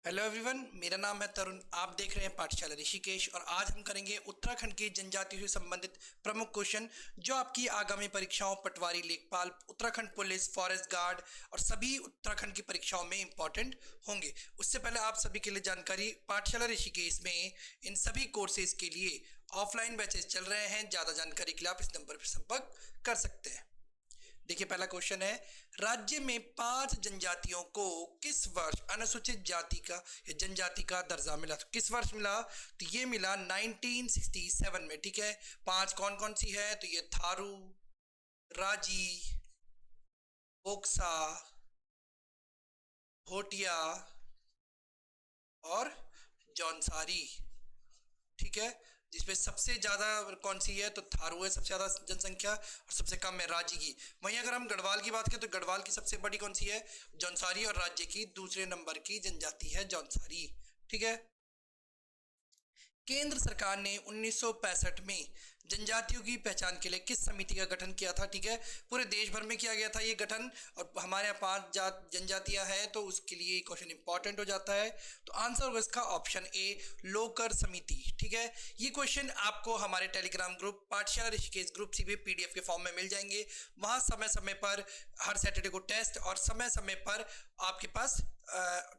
Hello everyone, मेरा नाम है तरुण। आप देख रहे हैं पाठशाला ऋषिकेश और आज हम करेंगे उत्तराखंड की जनजातियों से संबंधित प्रमुख क्वेश्चन जो आपकी आगामी परीक्षाओं पटवारी, लेखपाल, उत्तराखंड पुलिस, फॉरेस्ट गार्ड और सभी उत्तराखंड की परीक्षाओं में इंपॉर्टेंट होंगे। उससे पहले आप सभी के लिए जानकारी, पाठशाला ऋषिकेश में इन सभी कोर्सेज के लिए ऑफलाइन बैचेस चल रहे हैं। ज़्यादा जानकारी के लिए आप इस नंबर पर संपर्क कर सकते हैं। देखिए, पहला क्वेश्चन है, राज्य में 5 जनजातियों को किस वर्ष अनुसूचित जाति का या जनजाति का दर्जा मिला? तो किस वर्ष मिला? तो ये मिला 1967 में। ठीक है, 5 कौन कौन सी है? तो ये थारू, राजी, बोक्सा, भोटिया और जौनसारी। ठीक है, जिसमें सबसे ज्यादा कौन सी है? तो थारू है सबसे ज्यादा जनसंख्या और सबसे कम है राजी की। वहीं अगर हम गढ़वाल की बात करें तो गढ़वाल की सबसे बड़ी कौन सी है? जौनसारी। और राज्य की दूसरे नंबर की जनजाति है जौनसारी। ठीक है, केंद्र सरकार ने 1965 में जनजातियों की पहचान के लिए किस समिति का गठन किया था? ठीक है, पूरे देश भर में किया गया था ये गठन और हमारे यहाँ 5 जनजातियां हैं तो उसके लिए क्वेश्चन इंपॉर्टेंट हो जाता है। तो आंसर होगा इसका ऑप्शन ए, लोकर समिति। ठीक है, ये क्वेश्चन आपको हमारे टेलीग्राम ग्रुप पाठशाला ऋषिकेश ग्रुप सी भी पीडीएफ के फॉर्म में मिल जाएंगे। वहां समय समय पर हर सैटरडे को टेस्ट और समय समय पर आपके पास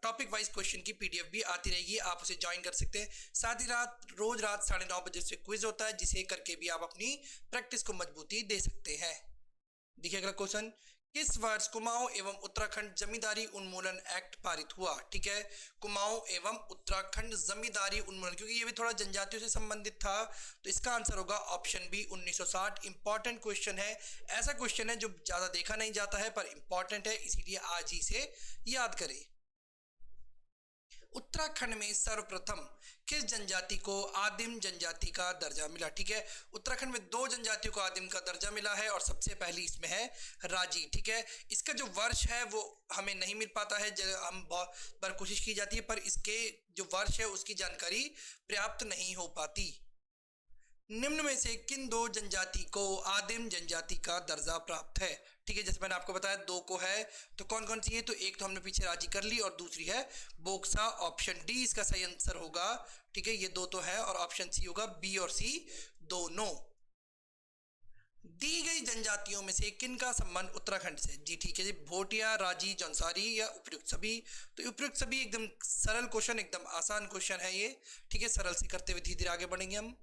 टॉपिक वाइज क्वेश्चन की पीडीएफ भी आती रहेगी। आप उसे ज्वाइन कर सकते हैं। साथ ही रोज रात 9:30 बजे से क्विज होता है जिसे करके भी आप अपनी प्रैक्टिस को मजबूती दे सकते हैं। देखिए अगला क्वेश्चन, किस वर्ष कुमाऊं एवं उत्तराखंड जमींदारी उन्मूलन एक्ट पारित हुआ? ठीक है, कुमाऊं एवं उत्तराखंड जमींदारी उन्मूलन, क्योंकि ये भी थोड़ा जनजातियों से संबंधित था तो इसका आंसर होगा ऑप्शन बी 1960। इंपॉर्टेंट क्वेश्चन है, ऐसा क्वेश्चन है जो ज्यादा देखा नहीं जाता है पर इंपॉर्टेंट है, इसीलिए आज ही से याद करें। उत्तराखंड में सर्वप्रथम किस जनजाति को आदिम जनजाति का दर्जा मिला? ठीक है, उत्तराखंड में 2 जनजातियों को आदिम का दर्जा मिला है और सबसे पहली इसमें है राजी। ठीक है, इसका जो वर्ष है वो हमें नहीं मिल पाता है, हम बहुत बार कोशिश की जाती है पर इसके जो वर्ष है उसकी जानकारी पर्याप्त नहीं हो पाती। निम्न में से किन 2 जनजाति को आदिम जनजाति का दर्जा प्राप्त है? ठीक है, जैसे मैंने आपको बताया 2 को है तो कौन कौन सी है? तो एक तो हमने पीछे राजी कर ली और दूसरी है बोक्सा। ऑप्शन डी इसका सही आंसर होगा। ठीक है, ये 2 तो है और ऑप्शन सी होगा, बी और सी दोनों। दी गई जनजातियों में से किनका संबंध उत्तराखंड से? जी ठीक है जी, भोटिया, राजी, जौनसारी या उपयुक्त सभी? तो उपयुक्त सभी एकदम सरल क्वेश्चन, एकदम आसान क्वेश्चन है ये। ठीक है, सरल से करते हुए धीरे धीरे आगे बढ़ेंगे हम।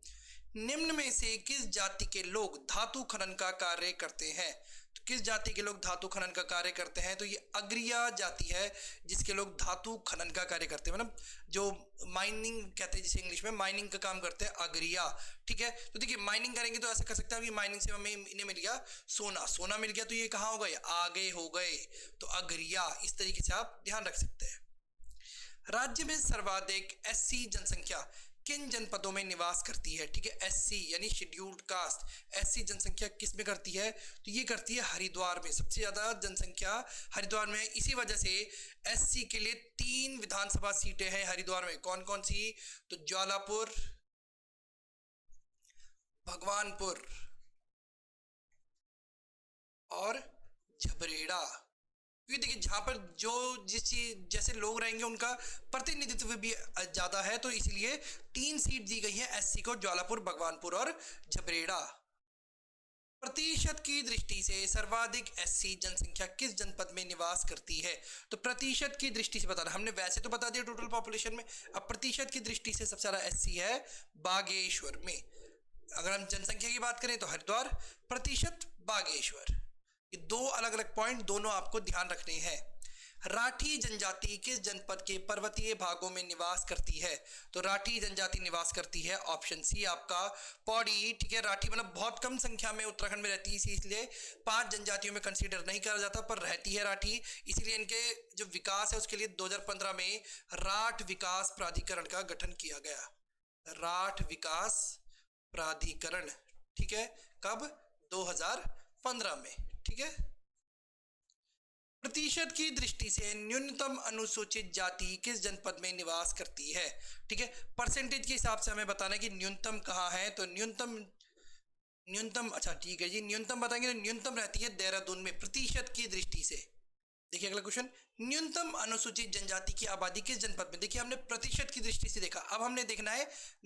निम्न में से किस जाति के लोग धातु खनन का कार्य करते हैं? तो किस जाति के लोग धातु खनन का कार्य करते हैं? तो ये अग्रिया जाति है जिसके लोग धातु खनन का कार्य करते हैं, मतलब जो माइनिंग कहते हैं जिसे इंग्लिश में, माइनिंग का काम करते हैं अग्रिया। ठीक है, तो देखिए माइनिंग करेंगे तो ऐसा कर सकते हैं कि माइनिंग से हमें इन्हें मिल गया सोना, सोना मिल गया तो ये कहाँ हो गए? आगे हो गए, तो अग्रिया। इस तरीके से आप ध्यान रख सकते हैं। राज्य में सर्वाधिक एससी जनसंख्या किन जनपदों में निवास करती है? ठीक है, एससी यानी शेड्यूल्ड कास्ट, एससी जनसंख्या किस में करती है? तो ये करती है हरिद्वार में। सबसे ज्यादा जनसंख्या हरिद्वार में, इसी वजह से एससी के लिए 3 विधानसभा सीटें हैं हरिद्वार में। कौन कौन सी? तो ज्वालापुर, भगवानपुर और झबरेड़ा। क्योंकि देखिए जहां पर जो जिस चीज जैसे लोग रहेंगे उनका प्रतिनिधित्व भी ज्यादा है तो इसलिए 3 सीट दी गई है एससी को, ज्वालापुर, भगवानपुर और झबरेड़ा। प्रतिशत की दृष्टि से सर्वाधिक एससी जनसंख्या किस जनपद में निवास करती है? तो प्रतिशत की दृष्टि से बताना, हमने वैसे तो बता दिया टोटल पॉपुलेशन में, अब प्रतिशत की दृष्टि से सबसे ज्यादा एससी है बागेश्वर में। अगर हम जनसंख्या की बात करें तो हरिद्वार, प्रतिशत बागेश्वर। ये 2 अलग अलग पॉइंट दोनों आपको ध्यान रखने हैं। राठी जनजाति किस जनपद के पर्वतीय भागों में निवास करती है? तो राठी जनजाति निवास करती है, ऑप्शन सी आपका पौड़ी। ठीक है, राठी मतलब बहुत कम संख्या में उत्तराखंड में रहती है, इसलिए 5 जनजातियों में कंसीडर नहीं करा जाता पर रहती है राठी। इसीलिए इनके जो विकास है उसके लिए 2015 में राठ विकास प्राधिकरण का गठन किया गया। राठ विकास प्राधिकरण। ठीक है, कब? 2015 में। ठीक है, प्रतिशत की दृष्टि से न्यूनतम अनुसूचित जाति किस जनपद में निवास करती है? ठीक है, परसेंटेज के हिसाब से हमें बताना है कि न्यूनतम कहाँ है। तो न्यूनतम, न्यूनतम, अच्छा ठीक है जी, न्यूनतम बताएंगे तो न्यूनतम रहती है देहरादून में प्रतिशत की दृष्टि से। देखिए अगला क्वेश्चन, न्यूनतम अनुसूचित जनजाति की आबादी किस जनपद में? देखिए हमने प्रतिशत की दृष्टि से देखा, अब हमने देखना है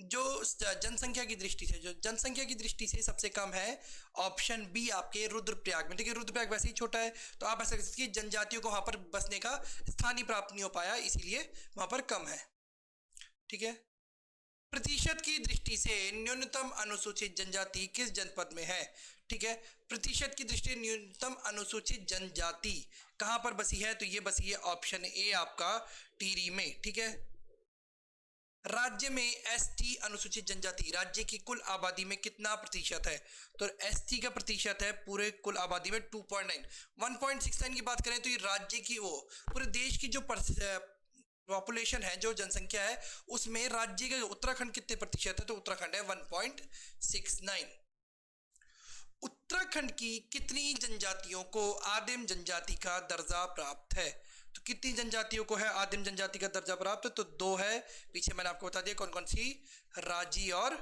जो जनसंख्या की दृष्टि से। जो जनसंख्या की दृष्टि से सबसे कम है ऑप्शन बी आपके रुद्रप्रयाग में। देखिए रुद्रप्रयाग वैसे ही छोटा है, तो आप ऐसा कह सकते हैं कि जनजातियों को वहां पर बसने का स्थान ही प्राप्त नहीं हो पाया, इसीलिए वहां पर कम है। ठीक है, प्रतिशत की दृष्टि से न्यूनतम अनुसूचित जनजाति किस जनपद में है? ठीक है, प्रतिशत की दृष्टि से न्यूनतम अनुसूचित जनजाति कहां पर बसी है? तो ये बसी है ऑप्शन ए आपका टिहरी में। ठीक है, राज्य में एसटी अनुसूचित जनजाति राज्य की कुल आबादी में कितना प्रतिशत है? तो एसटी का प्रतिशत है पूरे कुल आबादी में 2.9। 1.69 की बात करें तो ये राज्य की, वो पूरे देश की जो पॉपुलेशन है, जो जनसंख्या है, उसमें राज्य का उत्तराखंड कितने प्रतिशत है? तो उत्तराखंड है 1.69। उत्तराखंड की कितनी जनजातियों को आदिम जनजाति का दर्जा प्राप्त है? तो कितनी जनजातियों को है आदिम जनजाति का दर्जा प्राप्त? तो 2 है, पीछे मैंने आपको बता दिया कौन कौन सी, राजी और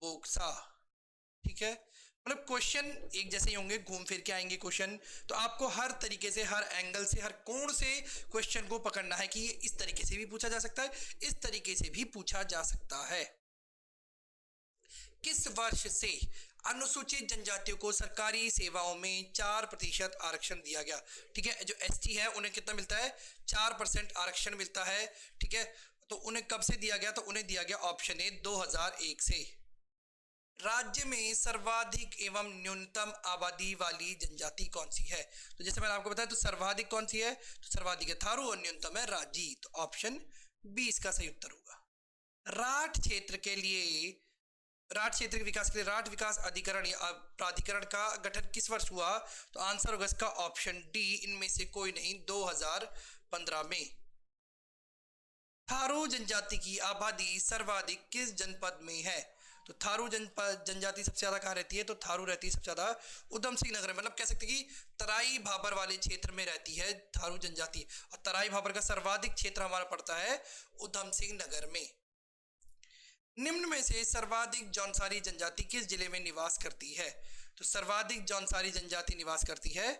बोक्सा। ठीक है, मतलब क्वेश्चन एक जैसे ही होंगे, घूम फिर के आएंगे क्वेश्चन, तो आपको हर तरीके से, हर एंगल से, हर कोण से क्वेश्चन को पकड़ना है कि ये इस तरीके से भी पूछा जा सकता है, इस तरीके से भी पूछा जा सकता है। किस वर्ष से अनुसूचित जनजातियों को सरकारी सेवाओं में 4% आरक्षण दिया गया? ठीक है, जो एसटी है उन्हें कितना मिलता है? 4% आरक्षण मिलता है। ठीक है, तो उन्हें कब से दिया गया? तो उन्हें दिया गया ऑप्शन ए 2001 से। राज्य में सर्वाधिक एवं न्यूनतम आबादी वाली जनजाति कौन सी है? तो जैसे मैंने आपको बताया, तो सर्वाधिक कौन सी है? तो सर्वाधिक है थारू और न्यूनतम है राजी, तो ऑप्शन बी इसका सही उत्तर होगा। राठ क्षेत्र के लिए, राठ क्षेत्र के विकास के लिए राठ विकास अधिकरण या प्राधिकरण का गठन किस वर्ष हुआ? तो आंसर होगा इसका ऑप्शन डी, इनमें से कोई नहीं, 2015 में। थारू जनजाति की आबादी सर्वाधिक किस जनपद में है? तो थारू जनजाति सबसे ज्यादा कहाँ रहती है? तो थारू रहती है सबसे ज्यादा उधम सिंह नगर में, मतलब कह सकते हैं कि तराई भाबर वाले क्षेत्र में रहती है थारू जनजाति, और तराई भाबर का सर्वाधिक क्षेत्र हमारा पड़ता है उधम सिंह नगर में। निम्न में से सर्वाधिक जौनसारी जनजाति किस जिले में निवास करती है? तो सर्वाधिक जौनसारी जनजाति निवास करती है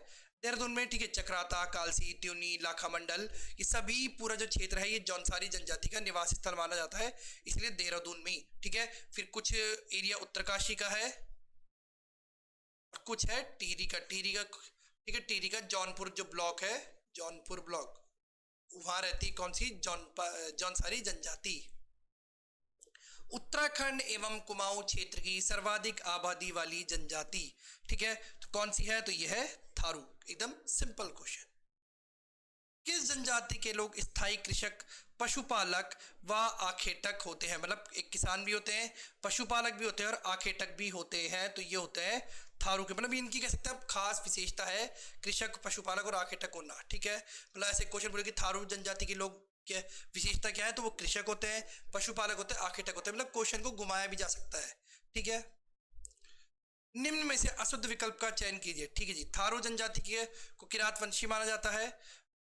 देहरादून में। ठीक है, चक्राता, कालसी, त्यूनी, लाखा मंडल, ये सभी पूरा जो क्षेत्र है ये जौनसारी जनजाति का निवास स्थल माना जाता है, इसलिए देहरादून में। ठीक है, फिर कुछ एरिया उत्तरकाशी का है, कुछ है टिहरी का। ठीक है, टिहरी का जौनपुर जो ब्लॉक है, जौनपुर ब्लॉक, वहां रहती है कौन सी? जौनसारी जनजाति। उत्तराखंड एवं कुमाऊं क्षेत्र की सर्वाधिक आबादी वाली जनजाति, ठीक है, तो कौन सी है? तो यह है थारू। एकदम सिंपल क्वेश्चन। किस जनजाति के लोग स्थायी कृषक, पशुपालक व आखेटक होते हैं? मतलब एक किसान भी होते हैं, पशुपालक भी होते हैं और आखेटक भी होते हैं, तो ये होते हैं थारू के। मतलब इनकी कह सकते हैं खास विशेषता है कृषक, पशुपालक और आखेटक होना। ठीक है, मतलब ऐसे क्वेश्चन बोले कि थारू जनजाति के लोग क्या विशेषता क्या है, तो वो कृषक होते हैं, पशुपालक होते हैं, आखेटक होते हैं। मतलब क्वेश्चन को घुमाया भी जा सकता है। ठीक है, निम्न में से अशुद्ध विकल्प का चयन कीजिए। ठीक है जी, थारू जनजाति के को किरात वंशी माना जाता है।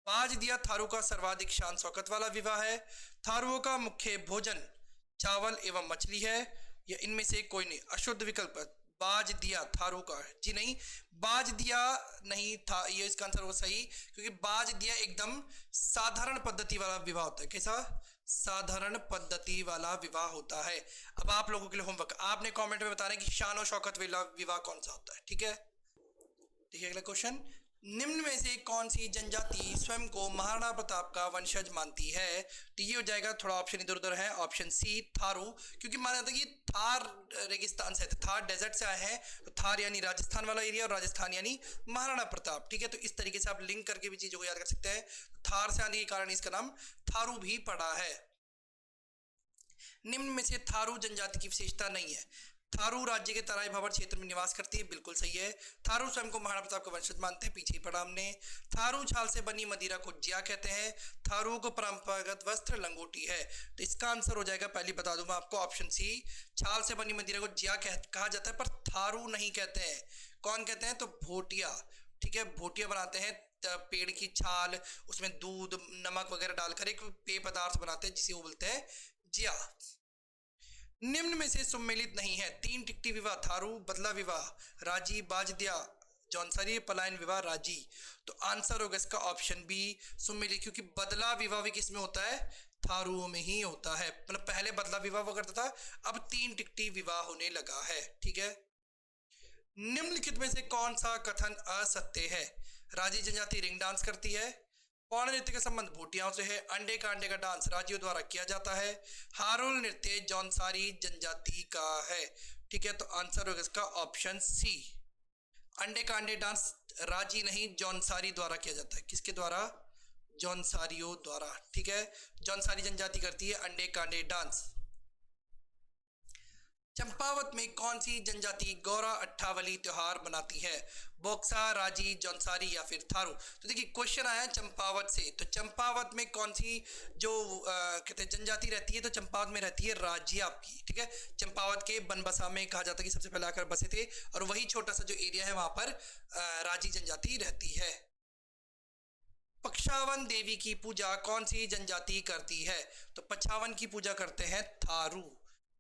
बाज दिया थारू का सर्वाधिक शान शौकत वाला विवाह है। थारुओं का मुख्य भोजन चावल एवं मछली है, या इनमें से कोई नहीं? अशुद्ध विकल्प बाज दिया थारू का जी नहीं, बाज दिया नहीं था, ये इसका आंसर होगा सही, क्योंकि बाज दिया एकदम साधारण पद्धति वाला विवाह होता है। कैसा? साधारण पद्धति वाला विवाह होता है। अब आप लोगों के लिए होमवर्क, आपने कमेंट में बताना है कि शान और शौकत वाला विवाह कौन सा होता है। ठीक है, देखिए अगला क्वेश्चन, निम्न में से कौन सी जनजाति स्वयं को महाराणा प्रताप का वंशज मानती है? तो ये हो जाएगा, थोड़ा ऑप्शन इधर उधर है, ऑप्शन सी थारू, क्योंकि माना जाता है कि थार रेगिस्तान से, थार डेजर्ट से आए हैं, तो थार यानी राजस्थान वाला एरिया और राजस्थान यानी महाराणा प्रताप। ठीक है, तो इस तरीके से आप लिंक करके भी चीजों को याद कर सकते हैं। थार से आने के कारण इसका नाम थारू भी पड़ा है। निम्न में से थारू जनजाति की विशेषता नहीं है। थारू राज्य के तराई भाबर क्षेत्र में निवास करती है, बिल्कुल सही है। थारू स्वयं को महाराणा प्रताप का वंशज मानते हैं, पीछे ही पढ़ा हमने। थारू छाल से बनी मदिरा को जिया कहते हैं। थारू को परंपरागत वस्त्र लंगोटी है, तो इसका आंसर हो जाएगा, पहले बता दूं मैं आपको, ऑप्शन सी, छाल से बनी मदिरा को जिया कहा जाता है, पर थारू नहीं कहते हैं। कौन कहते हैं? तो भोटिया। ठीक है, भोटिया बनाते हैं पेड़ की छाल, उसमें दूध नमक वगैरह डालकर एक पेय पदार्थ बनाते हैं जिसे वो बोलते हैं जिया। निम्न में से सम्मिलित नहीं है। 3 टिकटी विवाह थारू, बदला विवाह राजी, बाज दिया जौनसारी, पलायन विवाह राजी। तो आंसर होगा इसका ऑप्शन बी सुमिली, क्योंकि बदला विवाह भी किस में होता है, थारुओं में ही होता है। मतलब पहले बदला विवाह हुआ करता था, अब 3 टिकटी विवाह होने लगा है। ठीक है, निम्नलिखित में से कौन सा कथन असत्य है? राजी जनजाति रिंग डांस करती है, पौड़ नृत्य का संबंध भूटियाओं से है, अंडे का डांस राजियों द्वारा किया जाता है, हारुल नृत्य जौनसारी जनजाति का है। ठीक है, तो आंसर होगा इसका ऑप्शन सी, अंडे डांस राजी नहीं जौनसारी द्वारा किया जाता है। किसके द्वारा? जौनसारियों द्वारा। ठीक है, जौनसारी जनजाति करती है अंडे डांस। चंपावत में कौन सी जनजाति गौरा अट्ठावली त्योहार मनाती है? बोक्सा, राजी, जौनसारी या फिर थारू? तो देखिए क्वेश्चन आया चंपावत से, तो चंपावत में कौन सी जो कहते हैं जनजाति रहती है, तो चंपावत में रहती है राजिया आपकी। ठीक है, चंपावत के बनबसा में कहा जाता है कि सबसे पहले आकर बसे थे, और वही छोटा सा जो एरिया है वहां पर राजी जनजाति रहती है। पक्षावन देवी की पूजा कौन सी जनजाति करती है? तो पक्षावन की पूजा करते हैं थारू।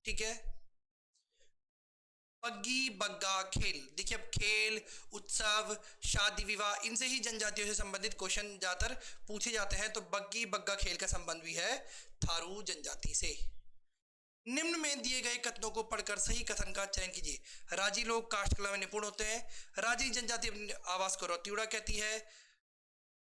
ठीक है, बग्गी बग्गा खेल, देखिए अब खेल, उत्सव, शादी विवाह, इनसे ही जनजातियों से संबंधित क्वेश्चन ज्यादातर पूछे जाते हैं। तो बग्गी बग्गा खेल का संबंध भी है थारू जनजाति से। निम्न में दिए गए कथनों को पढ़कर सही कथन का चयन कीजिए। राजी लोग काष्ठ कला में निपुण होते हैं, राजी जनजाति अपने आवास को रौतियुड़ा कहती है,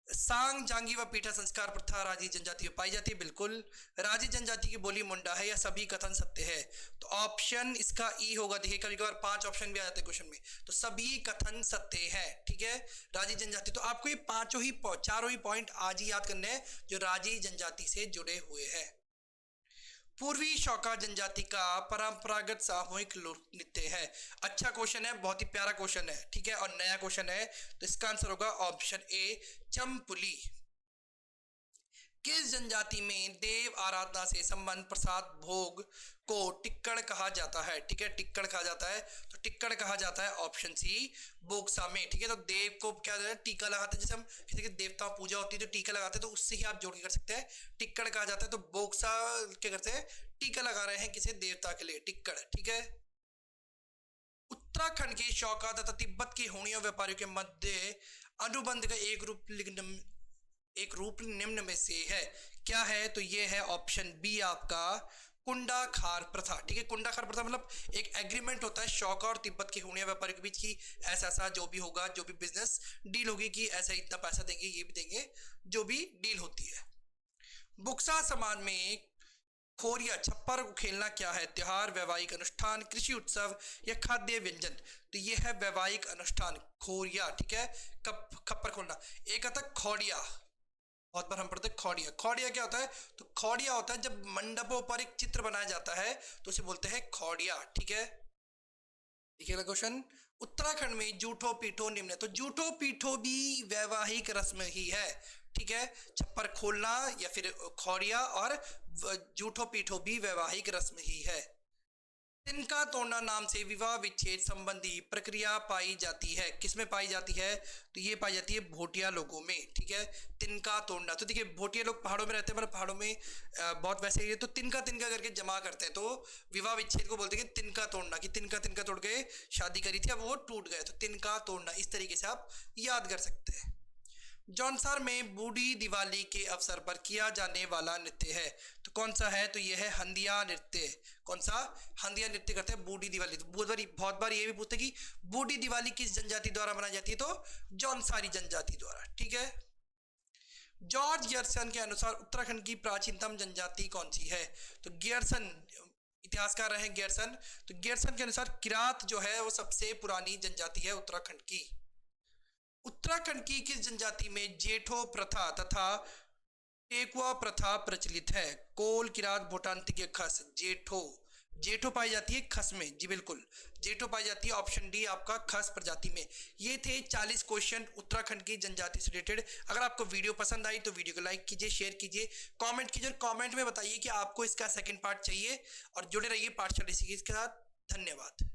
सांग, जांगी व पीठा संस्कार प्रथा राजी जनजाति में पाई जाती है, बिल्कुल। राजी जनजाति की बोली मुंडा है, या सभी कथन सत्य है? तो ऑप्शन इसका ई होगा। देखिए कभी कभार 5 ऑप्शन भी आ जाते हैं क्वेश्चन में, तो सभी कथन सत्य है। ठीक है, राजी जनजाति, तो आपको ये चारों ही पॉइंट आज ही याद करने हैं जो राजी जनजाति से जुड़े हुए हैं। पूर्वी शौका जनजाति का परंपरागत सामूहिक लोक नृत्य है। अच्छा क्वेश्चन है, बहुत ही प्यारा क्वेश्चन है। ठीक है, और नया क्वेश्चन है, तो इसका आंसर होगा ऑप्शन ए चंपुली। किस जनजाति में देव आराधना से संबंध प्रसाद भोग को टिक्कड़ कहा जाता है? ठीक है, टिक्कड़ कहा जाता है, तो टिक्कड़ कहा जाता है ऑप्शन सी बोक्सा में। ठीक है, तो देव को क्या है, टीका लगाते हैं, जैसे हम किसी के देवता पूजा होती है तो टीका लगाते हैं, तो उससे ही आप जोड़ के कर सकते हैं, टिक्कड़ कहा जाता है। तो बोक्सा क्या करते हैं, टीका लगा रहे हैं किसी देवता के लिए, टिक्कड़। ठीक है, उत्तराखंड के शौका तथा तिब्बत के होनिया व्यापारियों के मध्य अनुबंध का एक रूप निम्न में से है, क्या है? तो ये है ऑप्शन बी आपका कुंडाखार प्रथा। ठीक है, कुंडाखार प्रथा मतलब एक एग्रीमेंट होता है शौका और तिब्बत के होनिया व्यापारियों के बीच की, ऐसा जो भी होगा, जो भी बिजनेस डील होगी कि ऐसा इतना पैसा देंगे, ये भी देंगे, जो भी डील होती है। बुक्सा समाज में खोरिया छप्पर खेलना क्या है? त्योहार, वैवाहिक अनुष्ठान, कृषि उत्सव या खाद्य व्यंजन? तो ये है वैवाहिक अनुष्ठान, खोरिया। ठीक है, खप्पर खोलना। एक आता है खोड़िया, बहुत बार हम पढ़ते हैं खोड़िया। खोड़िया क्या होता है? तो खोड़िया होता है जब मंडपों पर एक चित्र बनाया जाता है तो उसे बोलते हैं खोड़िया। ठीक है, देखिएगा क्वेश्चन, उत्तराखंड में जूठो पीठो निम्न है, तो जूठो पीठो भी वैवाहिक रस्म ही है। ठीक है, छप्पर खोलना या फिर खोड़िया और जूठो पीठो भी वैवाहिक रस्म ही है। तिनका तोड़ना नाम से विवाह विच्छेद संबंधी प्रक्रिया पाई जाती है, किसमें पाई जाती है? तो ये पाई जाती है भोटिया लोगों में। ठीक है, तिनका तोड़ना, तो देखिए भोटिया लोग पहाड़ों में रहते हैं, मतलब पहाड़ों में बहुत वैसे ही, तो तिनका तिनका करके जमा करते हैं, तो विवाह विच्छेद को बोलते हैं तिनका तोड़ना, कि तिनका तिनका तोड़ के शादी करी थी, अब वो टूट गए, तो तिनका तोड़ना। इस तरीके से आप याद कर सकते हैं। जौनसार में बूढ़ी दिवाली के अवसर पर किया जाने वाला नृत्य है, तो कौन सा है? तो यह है हंदिया नृत्य। कौन सा? हंदिया नृत्य करते हैं बूढ़ी दिवाली। तो बहुत बार ये भी पूछते हैं कि बूढ़ी दिवाली किस जनजाति द्वारा मनाई जाती है? तो जौनसारी जनजाति द्वारा। ठीक है, जॉर्ज गियर्सन के अनुसार उत्तराखंड की प्राचीनतम जनजाति कौन सी है? तो गियर्सन इतिहासकार रहे गियर्सन, तो गियर्सन के अनुसार किरात जो है वो सबसे पुरानी जनजाति है उत्तराखंड की। उत्तराखंड की किस जनजाति में जेठो प्रथा तथा टेकुआ प्रथा प्रचलित है? कोल, किरात, भूटान्तिक, खस। जेठो पाई जाती है खस में, जी बिल्कुल, जेठो पाई जाती है, ऑप्शन डी आपका खस प्रजाति में। ये थे 40 क्वेश्चन उत्तराखंड की जनजाति से रिलेटेड। अगर आपको वीडियो पसंद आई तो वीडियो को लाइक कीजिए, शेयर कीजिए, कमेंट कीजिए, और कमेंट में बताइए कि आपको इसका सेकंड पार्ट चाहिए, और जुड़े रहिए पाठशाला के साथ। धन्यवाद।